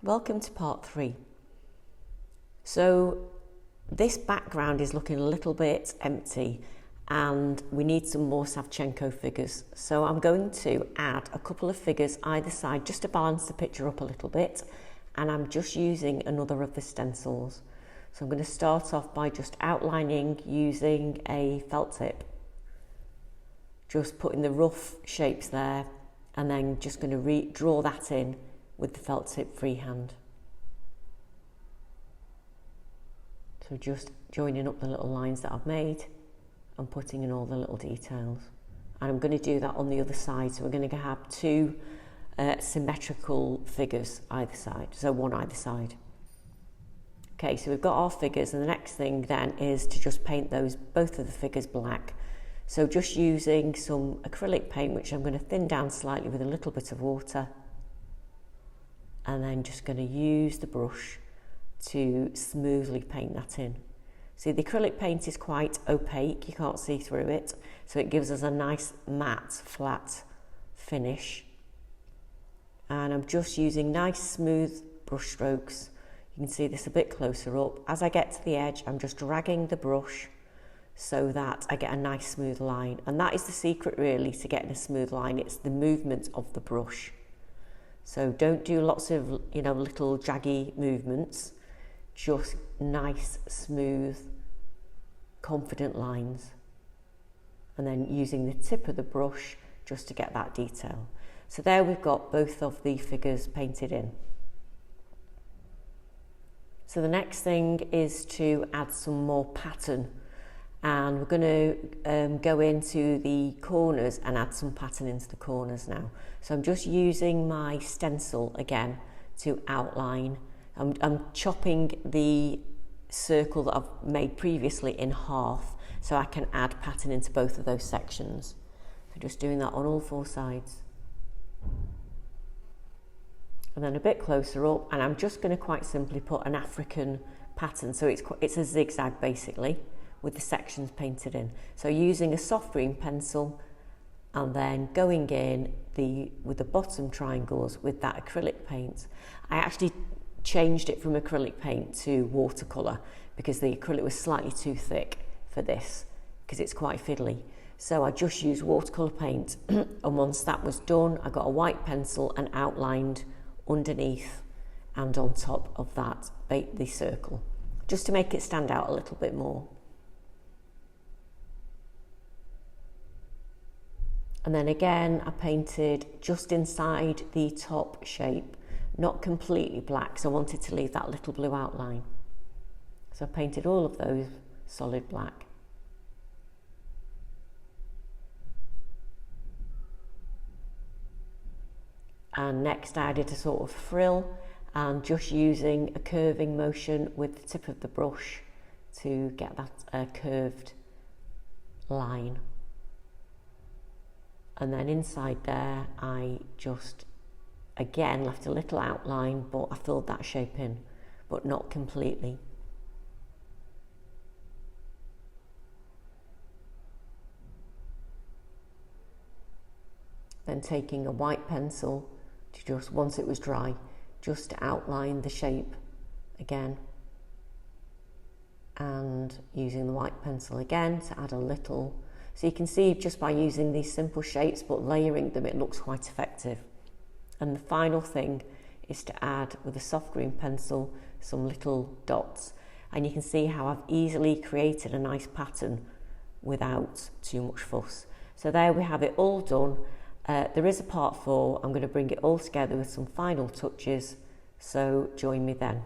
Welcome to part 3. So this background is looking a little bit empty and we need some more Savtchenko figures. So I'm going to add a couple of figures either side just to balance the picture up a little bit, and I'm just using another of the stencils. So I'm going to start off by just outlining using a felt tip, just putting the rough shapes there, and then just going to draw that in with the felt tip freehand. So just joining up the little lines that I've made and putting in all the little details. And I'm going to do that on the other side. So we're going to have two symmetrical figures either side, so one either side. Okay, so we've got our figures, and the next thing then is to just paint both of the figures black. So just using some acrylic paint, which I'm going to thin down slightly with a little bit of water, and then just going to use the brush to smoothly paint that in. See, the acrylic paint is quite opaque, you can't see through it, so it gives us a nice matte, flat finish. And I'm just using nice smooth brush strokes. You can see this a bit closer up. As I get to the edge, I'm just dragging the brush so that I get a nice smooth line. And that is the secret really to getting a smooth line, it's the movement of the brush. So don't do lots of, little jaggy movements, just nice, smooth, confident lines. And then using the tip of the brush just to get that detail. So there we've got both of the figures painted in. So the next thing is to add some more pattern. And we're going to go into the corners and add some pattern into the corners now. So I'm just using my stencil again to outline. I'm chopping the circle that I've made previously in half so I can add pattern into both of those sections. So just doing that on all four sides. And then a bit closer up, and I'm just going to quite simply put an African pattern. So it's a zigzag basically, with the sections painted in. So using a soft green pencil and then going in with the bottom triangles with that acrylic paint. I actually changed it from acrylic paint to watercolour because the acrylic was slightly too thick for this because it's quite fiddly. So I just used watercolour paint and once that was done, I got a white pencil and outlined underneath and on top of that the circle, just to make it stand out a little bit more. And then again, I painted just inside the top shape, not completely black, so I wanted to leave that little blue outline. So I painted all of those solid black. And next I added a sort of frill and just using a curving motion with the tip of the brush to get that curved line. And then inside there, I just, again, left a little outline, but I filled that shape in, but not completely. Then taking a white pencil to just, once it was dry, just to outline the shape again. And using the white pencil again to add a little. So you can see just by using these simple shapes but layering them, it looks quite effective. And the final thing is to add with a soft green pencil some little dots. And you can see how I've easily created a nice pattern without too much fuss. So there we have it all done. There is a part 4. I'm going to bring it all together with some final touches. So join me then.